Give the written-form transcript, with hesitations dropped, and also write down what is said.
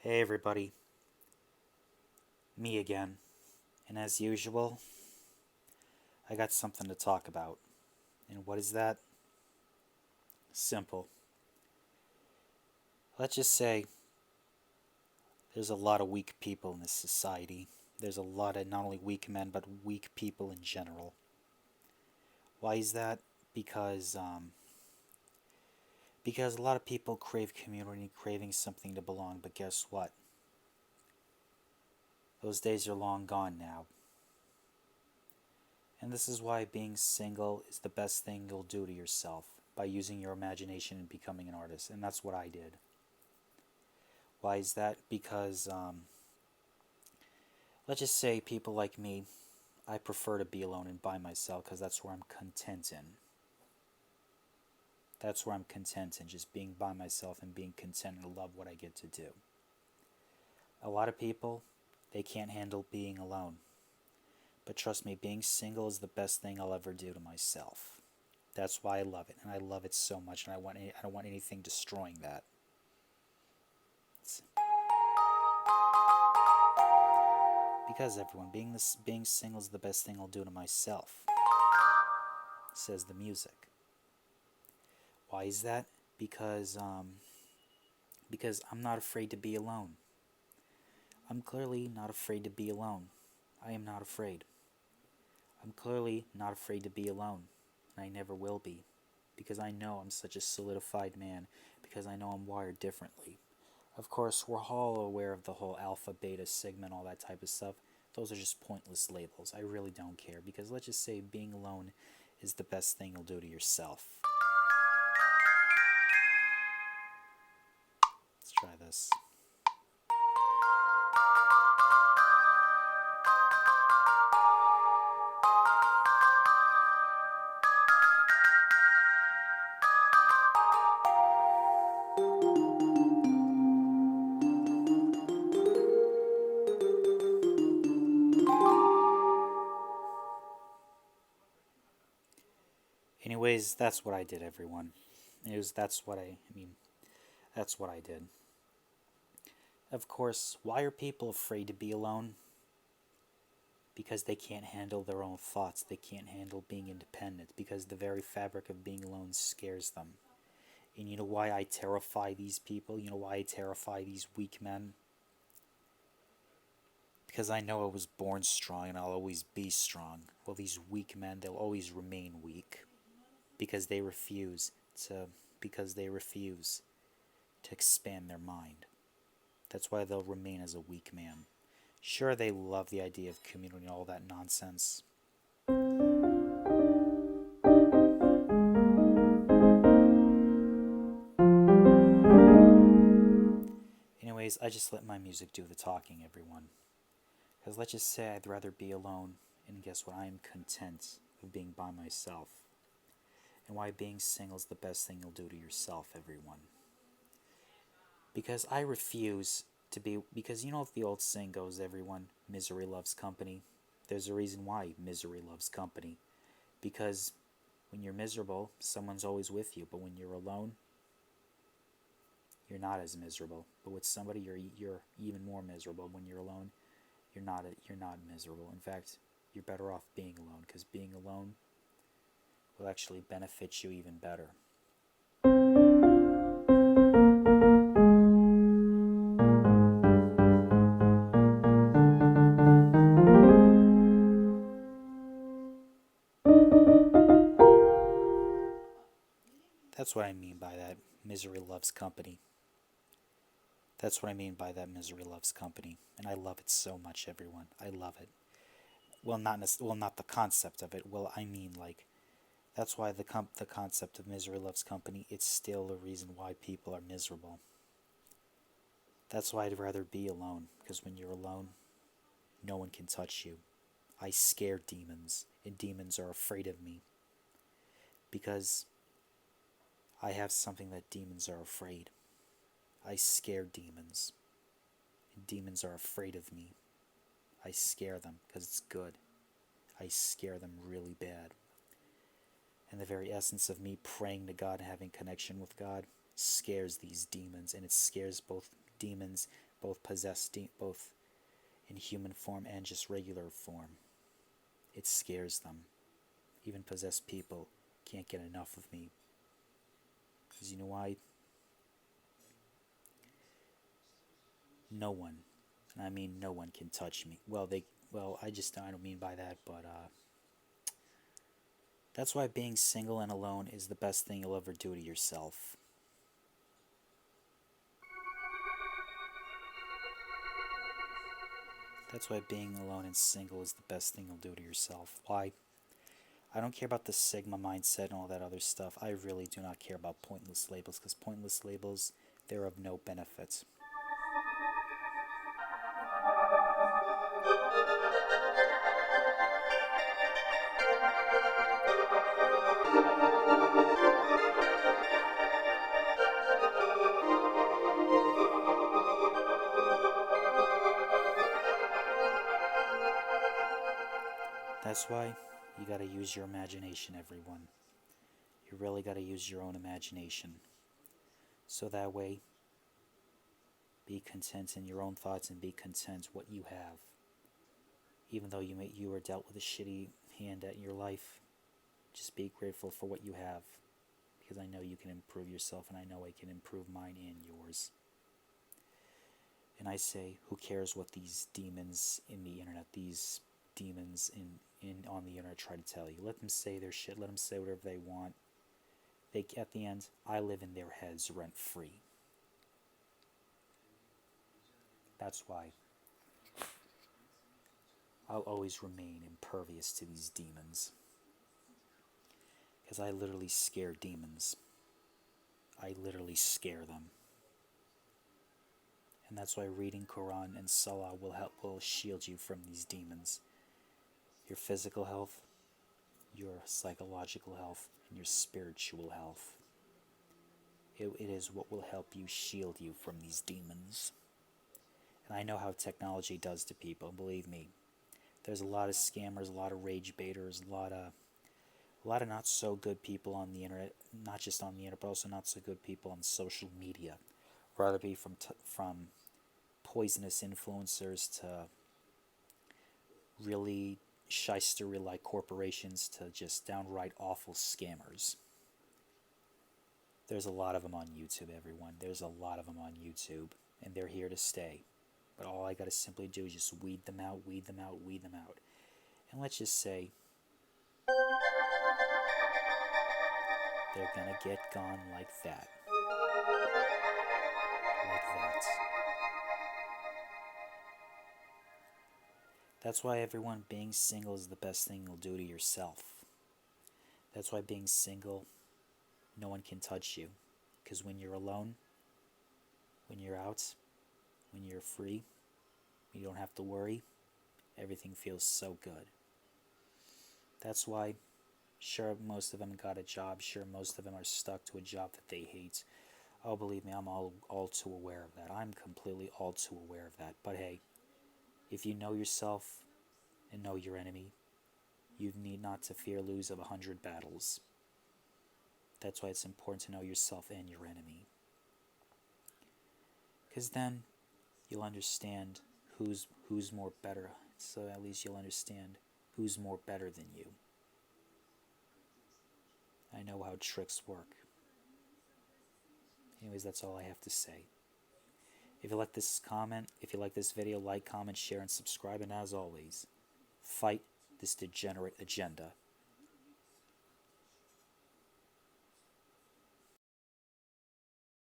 Hey everybody, me again. And as usual, I got something to talk about. And what is that? Simple. Let's just say there's a lot of weak people in this society. There's a lot of not only weak men, but weak people in general. Why is that? Because, um, because a lot of people crave community, craving something to belong, but guess what? Those days are long gone now. And this is why being single is the best thing you'll do to yourself by using your imagination and becoming an artist. And that's what I did. Why is that? Because, let's just say people like me, I prefer to be alone and by myself because that's where I'm content in. That's where I'm content in, just being by myself and being content and love what I get to do. A lot of people, they can't handle being alone. But trust me, being single is the best thing I'll ever do to myself. That's why I love it, and I love it so much, and I don't want anything destroying that. It's because everyone, being single is the best thing I'll do to myself, says the music. Why is that? Because um, because I'm not afraid to be alone. I'm clearly not afraid to be alone. I am not afraid. I'm clearly not afraid to be alone, and I never will be, because I know I'm such a solidified man, because I know I'm wired differently. Of course, we're all aware of the whole alpha, beta, sigma, and all that type of stuff. Those are just pointless labels. I really don't care, because let's just say being alone is the best thing you'll do to yourself. Let's try this. Anyways, that's what I did, everyone. That's what I did. Of course, why are people afraid to be alone? Because they can't handle their own thoughts. They can't handle being independent. Because the very fabric of being alone scares them. And you know why I terrify these people? You know why I terrify these weak men? Because I know I was born strong and I'll always be strong. Well, these weak men, they'll always remain weak. Because they refuse to because they refuse to expand their mind. That's why they'll remain as a weak man. Sure, they love the idea of community and all that nonsense. Anyways, I just let my music do the talking, everyone. Because let's just say I'd rather be alone, and guess what? I am content of being by myself. And why being single is the best thing you'll do to yourself, everyone. Because I refuse to be. Because you know, if the old saying goes, everyone, misery loves company. There's a reason why misery loves company. Because when you're miserable, someone's always with you. But when you're alone, you're not as miserable. But with somebody, you're even more miserable. When you're alone, you're not miserable. In fact, you're better off being alone, because being alone will actually benefit you even better. That's what I mean by that. Misery loves company. That's what I mean by that. Misery loves company, and I love it so much, everyone. I love it. Not the concept of it. Well, I mean like that's why the concept of misery loves company. It's still the reason why people are miserable. That's why I'd rather be alone, because when you're alone, no one can touch you. I scare demons, and demons are afraid of me because I have something that demons are afraid. I scare demons, and demons are afraid of me. I scare them because it's good. I scare them really bad. And the very essence of me praying to God and having connection with God scares these demons, and it scares both demons, both in human form and just regular form. It scares them. Even possessed people can't get enough of me. Because you know why? No one, and I mean no one, can touch me. I don't mean by that, but that's why being single and alone is the best thing you'll ever do to yourself. That's why being alone and single is the best thing you'll do to yourself. Why? I don't care about the Sigma mindset and all that other stuff. I really do not care about pointless labels, because pointless labels, they're of no benefit. That's why you gotta use your imagination, everyone. You really gotta use your own imagination. So that way, be content in your own thoughts and be content what you have. Even though you were dealt with a shitty hand at your life, just be grateful for what you have. Because I know you can improve yourself, and I know I can improve mine and yours. And I say, who cares what these demons in the internet, these demons in on the internet try to tell you? Let them say their shit. Let them say whatever they want. At the end, I live in their heads rent free. That's why I'll always remain impervious to these demons. Because I literally scare demons. I literally scare them. And that's why reading Quran and Salah will shield you from these demons. Your physical health, your psychological health, and your spiritual health. It is what will help you shield you from these demons. And I know how technology does to people, believe me. There's a lot of scammers, a lot of rage baiters, a lot of not so good people on the internet, not just on the internet, but also not so good people on social media. Whether it be from poisonous influencers to really shystery-like corporations to just downright awful scammers. There's a lot of them on YouTube, everyone. There's a lot of them on YouTube, and they're here to stay. But all I gotta simply do is just weed them out, weed them out, weed them out. And let's just say they're gonna get gone like that. Like that. That's why, everyone, being single is the best thing you'll do to yourself. That's why being single, no one can touch you. Because when you're alone, when you're out, when you're free, you don't have to worry, everything feels so good. That's why, sure, most of them got a job, sure, most of them are stuck to a job that they hate. Oh, believe me, I'm all too aware of that. I'm completely all too aware of that. But hey, if you know yourself and know your enemy, you need not to fear lose of 100 battles. That's why it's important to know yourself and your enemy. Because then you'll understand who's more better. So at least you'll understand who's more better than you. I know how tricks work. Anyways, that's all I have to say. If you like this video, like, comment, share, and subscribe. And as always, fight this degenerate agenda.